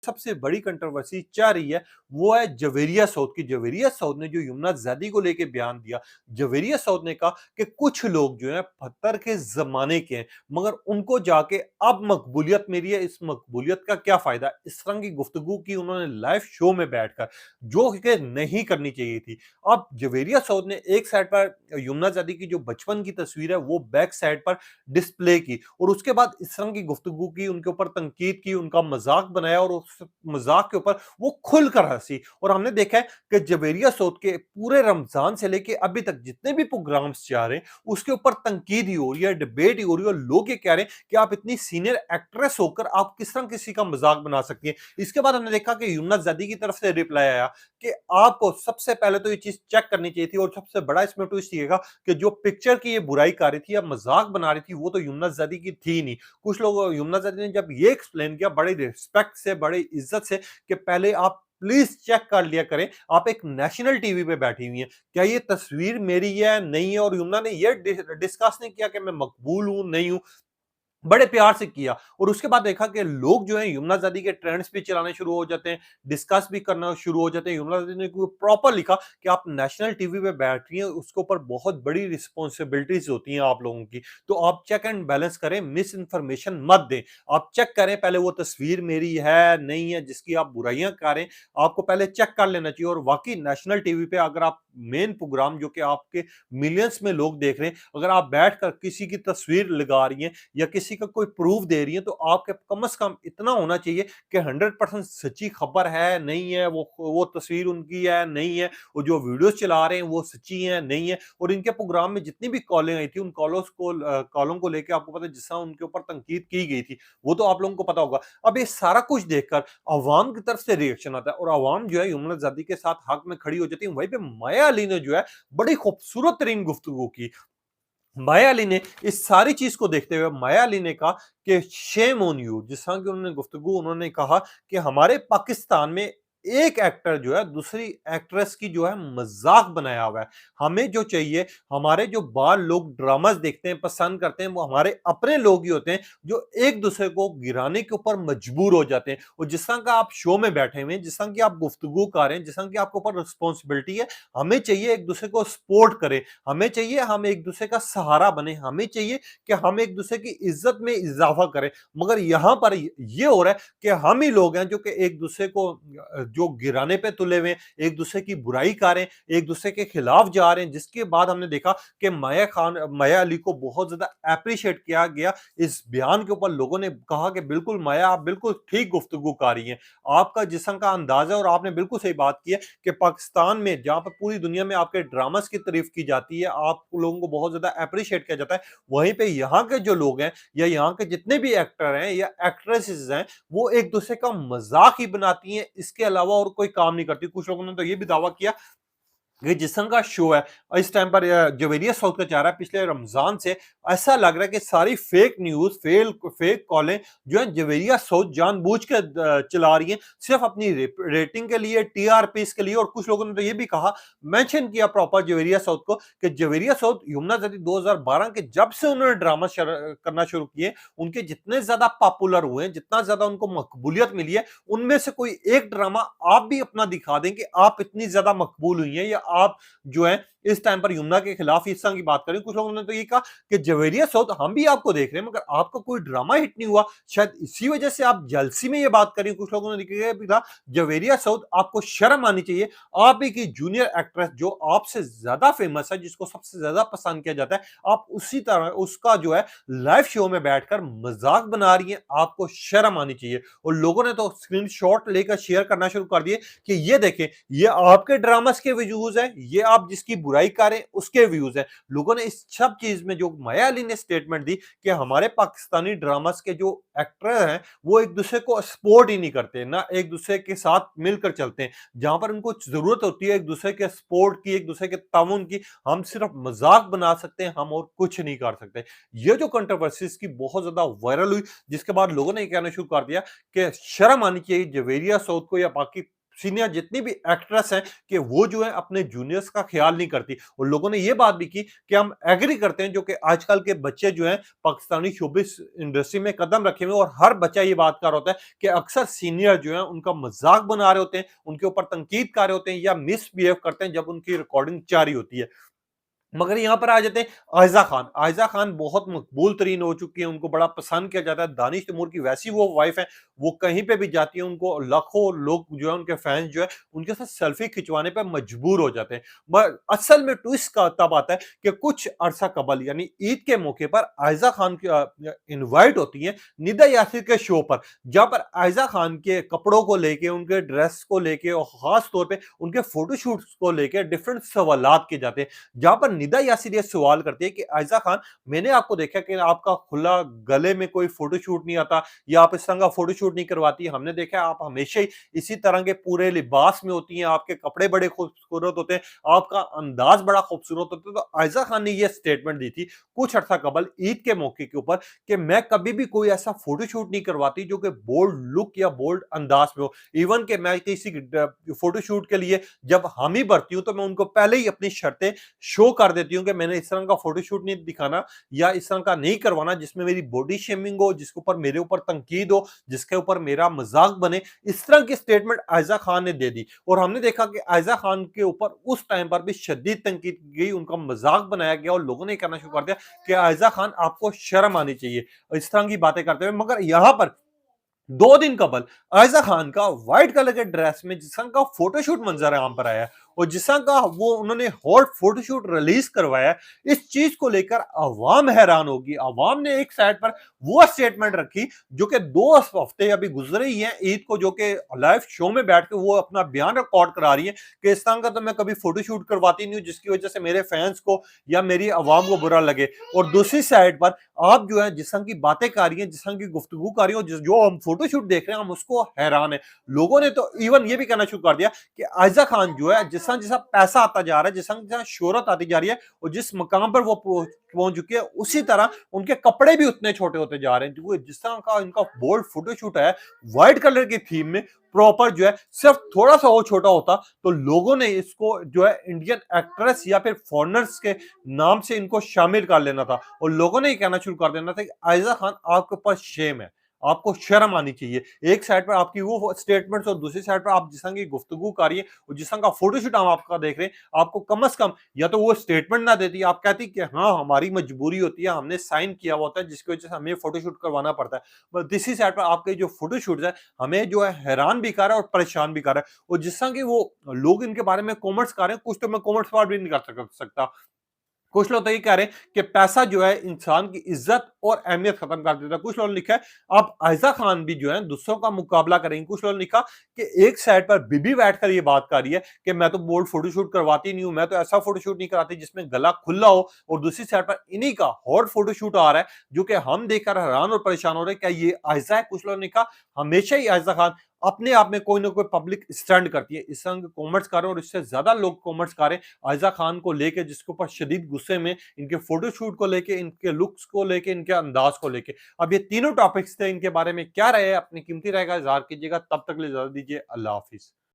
सबसे बड़ी कंट्रोवर्सी चल रही है वो है जवेरिया सऊद की। जवेरिया सऊद ने जो यमुना ज़ैदी को लेके बयान दिया, जवेरिया सऊद ने कहा कि कुछ लोग जो हैं पत्थर के ज़माने के हैं, मगर उनको जाके अब मकबूलियत मिली है, इस मकबूलियत का क्या फ़ायदा? इस तरह की गुफ्तगू की उन्होंने लाइव शो में बैठकर, जो कि नहीं करनी चाहिए थी। अब जवेरिया सऊद ने एक साइड पर यमुना ज़ैदी की जो बचपन की तस्वीर है वो बैक साइड पर डिस्प्ले की और उसके बाद इस तरह की गुफ्तगू की, उनके ऊपर तनकीद की, उनका मज़ाक बनाया और उस मज़ाक के ऊपर वो खुलकर हँसी। और हमने देखा है कि जवेरिया सऊद के पूरे रमज़ान से लेके अभी तक जितने भी प्रोग्राम्स जा रहे हैं, उसके ऊपर तनकीद ही हो रही है, डिबेट ही हो रही है और लोग ये कह रहे हैं कि आप इतनी सीनियर एक्ट्रेस होकर आप किस तरह किसी का मज़ाक बना सकती हैं। इसके बाद हमने देखा कि यमुना ज़ैदी की तरफ से रिप्लाई आया कि आपको सबसे पहले तो ये चीज़ चेक करनी चाहिए थी और सबसे बड़ा इसमें ट्विस्ट ये था कि जो पिक्चर की ये बुराई कर रही थी या मज़ाक बना रही थी, वो तो यमुना ज़ैदी की थी ही नहीं। कुछ लोग यमुना ज़ैदी ने जब ये एक्सप्लेन किया बड़ी रिस्पेक्ट से, बड़ी इज्जत से कि पहले आप प्लीज़ चेक कर लिया करें, आप एक नेशनल टीवी पे बैठी हुई हैं। क्या ये तस्वीर मेरी है, नहीं है? और यमुना ने ये डिस्कस नहीं किया कि मैं मकबूल हूँ, नहीं हूँ। बड़े प्यार से किया और उसके बाद देखा कि लोग जो हैं यमुना ज़ैदी के ट्रेंड्स भी चलाने शुरू हो जाते हैं, डिस्कस भी करना शुरू हो जाते हैं। यमुना ज़ैदी ने को प्रॉपर लिखा कि आप नेशनल टीवी पे बैठ रही हैं, उसके ऊपर बहुत बड़ी रिस्पॉन्सिबिलिटीज़ होती हैं आप लोगों की। तो आप चेक एंड बैलेंस करें, मिस इन्फॉर्मेशन मत दें। आप चेक करें पहले वो तस्वीर मेरी है, नहीं है, जिसकी आप बुराइयाँ कर रहे हैं, आपको पहले चेक कर लेना चाहिए और वाक़ई नेशनल टीवी पे अगर आप मेन प्रोग्राम जो कि आपके मिलियंस में लोग देख रहे हैं, अगर आप बैठकर किसी की तस्वीर लगा रही हैं या किसी का कोई प्रूफ दे रही है तो आपके कम से कम इतना होना चाहिए कि 100% सच्ची खबर है, नहीं है, वो तस्वीर उनकी है, नहीं है, वो जो वीडियोस चला रहे हैं वो सच्ची है, नहीं है। और इनके प्रोग्राम में जितनी भी कॉलें आई थी उन कॉलों को लेके आपको पता है जिस तरह उनके ऊपर तनकीद की गई थी, वो तो आप लोगों को पता होगा। अब ये सारा कुछ देखकर अवाम की तरफ से रिएक्शन आता है और अवाम जो है यमुना ज़ैदी के साथ हक में खड़ी हो जाती है। वहीं पे माया अली ने जो है बड़ी खूबसूरत तरीन गुफ्तगू की। माया अली ने इस सारी चीज को देखते हुए माया अली ने कहा कि शेम ऑन यू। जिस तरह की उन्होंने गुफ्तगू उन्होंने कहा कि हमारे पाकिस्तान में एक एक्टर जो है दूसरी एक्ट्रेस की जो है मजाक बनाया हुआ है। हमें जो चाहिए, हमारे जो बाहर लोग ड्रामास देखते हैं, पसंद करते हैं, वो हमारे अपने लोग ही होते हैं जो एक दूसरे को गिराने के ऊपर मजबूर हो जाते हैं। और जिस तरह का आप शो में बैठे हुए हैं, जिस तरह की आप गुफ्तगू कर रहे हैं, जिस तरह की आपके ऊपर रिस्पॉन्सिबिलिटी है, हमें चाहिए एक दूसरे को सपोर्ट करें, हमें चाहिए हम एक दूसरे का सहारा बने, हमें चाहिए कि हम एक दूसरे की इज्जत में इजाफा करें। मगर यहां पर ये हो रहा है कि हम ही लोग हैं जो कि एक दूसरे को जो गिराने पे तुले हुए हैं, एक दूसरे की बुराई कर रहे हैं, एक दूसरे के खिलाफ जा रहे हैं। जिसके बाद हमने देखा कि माया अली को बहुत ज्यादा अप्रिशिएट किया गया इस बयान के ऊपर। लोगों ने कहा कि बिल्कुल माया, आप बिल्कुल ठीक गुफ्तगू कर रही हैं, आपका जिस्म का अंदाजा और आपने बिल्कुल सही बात की है कि पाकिस्तान में जहां पर पूरी दुनिया में आपके ड्रामास की तारीफ की जाती है, आप लोगों को बहुत ज्यादा अप्रिशिएट किया जाता है, वहीं पे यहाँ के जो लोग हैं या यहाँ के जितने भी एक्टर हैं या एक्ट्रेसेस हैं, वो एक दूसरे का मजाक ही बनाती हैं, इसके अलावा और कोई काम नहीं करती। कुछ लोगों ने तो ये भी दावा किया ये जिस तरह का शो है इस टाइम पर जवेरिया साउथ का चाह रहा है पिछले रमजान से, ऐसा लग रहा है कि सारी फेक न्यूज फेक कॉलें जो है जवेरिया साउथ जानबूझ के चला रही हैं सिर्फ अपनी रेटिंग के लिए, टीआरपी के लिए। और कुछ लोगों ने तो ये भी कहा, मेंशन किया प्रॉपर जवेरिया साउथ को कि जवेरिया साउथ यमुना ज़ैदी 2012 के जब से उन्होंने ड्रामा करना शुरू किए, उनके जितने ज्यादा पॉपुलर हुए हैं, जितना ज्यादा उनको मकबूलियत मिली है, उनमें से कोई एक ड्रामा आप भी अपना दिखा दें कि आप इतनी ज्यादा मकबूल हुई हैं या आप जो है इस टाइम पर यमुना के खिलाफ इस तरह की बात करें। कुछ लोगों ने तो ये कहा कि जवेरिया साउथ हम भी आपको देख रहे हैं मगर आपका कोई ड्रामा हिट नहीं हुआ, शायद इसी वजह से आप जलसी में ये बात करें। कुछ लोगों ने भी कहा जवेरिया साउथ आपको शर्म आनी चाहिए, आप ही की जूनियर एक्ट्रेस जो आपसे ज्यादा फेमस है, जिसको सबसे ज्यादा पसंद किया जाता है, आप उसी तरह उसका जो है लाइव शो में बैठकर मजाक बना रही है, आपको शर्म आनी चाहिए। और लोगों ने तो स्क्रीनशॉट लेकर शेयर करना शुरू कर दिए कि ये देखें, ये आपके ड्रामास के व्यूज है, ये आप जिसकी बुराई करें उसके व्यूज है। लोगों ने इस सब चीज में जो माया अली ने स्टेटमेंट दी कि हमारे पाकिस्तानी ड्रामास के जो एक्टर हैं वो एक दूसरे को सपोर्ट ही नहीं करते, ना एक दूसरे के साथ मिलकर चलते हैं। जहां पर उनको जरूरत होती है एक दूसरे के सपोर्ट की, एक दूसरे के ताउन की, हम सिर्फ मजाक बना सकते हैं, हम और कुछ नहीं कर सकते। ये जो कंट्रोवर्सीज की बहुत ज्यादा वायरल हुई, जिसके बाद लोगों ने कहना शुरू कर दिया कि शर्म आनी चाहिए जवेरिया साउथ को या बाकी सीनियर जितनी भी एक्ट्रेस हैं कि वो जो है अपने जूनियर्स का ख्याल नहीं करती। और लोगों ने ये बात भी की कि हम एग्री करते हैं जो कि आजकल के बच्चे जो हैं पाकिस्तानी शोबिस इंडस्ट्री में कदम रखे हुए हैं, और हर बच्चा ये बात कर रहा होता है कि अक्सर सीनियर जो है उनका मजाक बना रहे होते हैं, उनके ऊपर तनकीद कर रहे होते हैं या मिसबिहेव करते हैं जब उनकी रिकॉर्डिंग जारी होती है। मगर यहाँ पर आ जाते हैं आयज़ा खान। आयज़ा खान बहुत मकबूल तरीन हो चुकी हैं, उनको बड़ा पसंद किया जाता है। दानिश तैमूर की वैसी वो वाइफ है, वो कहीं पे भी जाती है, उनको लाखों लोग जो है उनके फैन्स जो है, उनके साथ सेल्फी खिंचवाने पे मजबूर हो जाते हैं। ब असल में ट्विस्ट का तब आता है कि कुछ अरसा कबल यानी ईद के मौके पर आयज़ा खान की इनवाइट होती हैं निदा यासिर के शो पर, जहाँ पर आयज़ा खान के कपड़ों को लेके, उनके ड्रेस को लेके और ख़ास तौर पे उनके फोटोशूट्स को लेके डिफरेंट सवालात किए जाते हैं। जहां पर निदा यासिर ये सवाल करती है कि आयजा खान, मैंने आपको देखा कि आपका खुला गले में कोई फोटोशूट नहीं आता या आप इस तरह का फोटोशूट नहीं करवाती, हमने देखा है आप हमेशा ही इसी तरह के पूरे लिबास में होती हैं, आपके कपड़े बड़े खूबसूरत होते हैं, आपका अंदाज बड़ा खूबसूरत होता है। तो आयजा खान ने यह स्टेटमेंट दी थी कुछ अर्सा कबल ईद के मौके के ऊपर कि मैं कभी भी कोई ऐसा फोटोशूट नहीं करवाती जो कि बोल्ड लुक या बोल्ड अंदाज में हो। इवन के मैं किसी फोटोशूट के लिए जब हामी भरती हूं तो मैं उनको पहले ही अपनी शर्तें शो कर देती हूँ कि मैंने इस तरह का फोटोशूट नहीं दिखाना या इस तरह का नहीं करवाना जिसमें मेरी बॉडी शेमिंग हो, जिसके ऊपर मेरे ऊपर तनकीद हो, जिसके ऊपर मेरा मजाक बने। इस तरह की स्टेटमेंट आयजा खान ने दे दी और हमने देखा कि आयजा खान के ऊपर उस टाइम पर भी शदीद तनकीद की गई, उनका मजाक बनाया गया और लोगों ने कहना शुरू कर दिया कि आयजा खान आपको शर्म आनी चाहिए इस तरह की बातें करते हुए। मगर यहां पर 2 दिन कबल आयजा खान का व्हाइट कलर के ड्रेस में जिस तरह का फोटोशूट मंजर आम पर आया है और जिस तरह का वो उन्होंने हॉट फोटोशूट रिलीज करवाया, इस चीज को लेकर अवाम हैरान होगी। अवाम ने एक साइड पर वो स्टेटमेंट रखी जो कि 2 हफ्ते अभी गुजरे ही हैं ईद को, जो कि लाइव शो में बैठ के वो अपना बयान रिकॉर्ड करा रही है कि इस तरह का तो मैं कभी फोटोशूट करवाती नहीं हूँ जिसकी वजह से मेरे फैंस को या मेरी अवाम को बुरा लगे। और दूसरी साइड पर आप जो है जिस तरह की बातें कर रही हैं, जिस तरह की गुफ्तगू कर रही हो, जो हम फोटोशूट देख रहे हैं हम उसको हैरान है। लोगों ने तो इवन ये भी कहना शुरू कर दिया कि आयजा खान जो है जिस तरह जैसा पैसा आता जा रहा है, जिस तरह जैसा शोहरत आती जा रही है और जिस मकाम पर वो पहुंच चुकी है, उसी तरह उनके कपड़े भी उतने छोटे होते जा रहे हैं। जो जिस तरह का इनका बोल्ड फोटोशूट है व्हाइट कलर की थीम में प्रॉपर जो है, सिर्फ थोड़ा सा और छोटा होता तो लोगों ने इसको जो है इंडियन एक्ट्रेस या फिर फॉरेनर्स के नाम से इनको शामिल कर लेना था और लोगों ने ये कहना शुरू कर देना था कि आयजा खान आपके पास शेम है, आपको शर्म आनी चाहिए। एक साइड पर आपकी वो स्टेटमेंट्स और दूसरी साइड पर आप जिस तरह की गुफ्तगू कर रही है और जिस तरह का फोटोशूट हम आपका देख रहे हैं, आपको कम से कम या तो वो स्टेटमेंट ना देती, आप कहती कि हाँ हमारी मजबूरी होती है, हमने साइन किया हुआ होता है जिसकी वजह से हमें फोटोशूट करवाना पड़ता है। बस दूसरी साइड पर आपके जो फोटोशूट है हमें जो है हैरान भी कर रहा है और परेशान भी कर रहा है। और जिस तरह की वो लोग इनके बारे में कॉमेंट्स कर रहे हैं, कुछ तो मैं कॉमेंट्स भी नहीं कर सकता। कुछ लोग तो ये कह रहे हैं कि पैसा जो है इंसान की इज्जत और अहमियत खत्म कर देता है। कुछ लोगों ने लिखा है अब आयजा खान भी जो है दूसरों का मुकाबला करेंगे। कुछ लोगों ने लिखा कि एक साइड पर बीबी बैठकर ये बात कर रही है कि मैं तो बोल्ड फोटोशूट करवाती नहीं हूं, मैं तो ऐसा फोटोशूट नहीं कराती जिसमें गला खुला हो, और दूसरी साइड पर इन्हीं का हॉट फोटोशूट आ रहा है जो कि हम देखकर हैरान और परेशान हो रहे हैं, क्या ये आयजा है? कुछ लोगों ने कहा हमेशा ही आयजा खान अपने आप में कोई ना कोई पब्लिक स्टंट करती है। इस तरह के कॉमेंट्स कर रहे हैं और इससे ज्यादा लोग कॉमेंट्स कर रहे हैं आयजा खान को लेके, जिसके ऊपर शदीद गुस्से में, इनके फोटोशूट को लेके, इनके लुक्स को लेके, इनके अंदाज को लेके। अब ये तीनों टॉपिक्स थे, इनके बारे में क्या रहे अपनी कीमती राय का इजहार कीजिएगा। तब तक ले इजाजत दीजिए, अल्लाह हाफिज।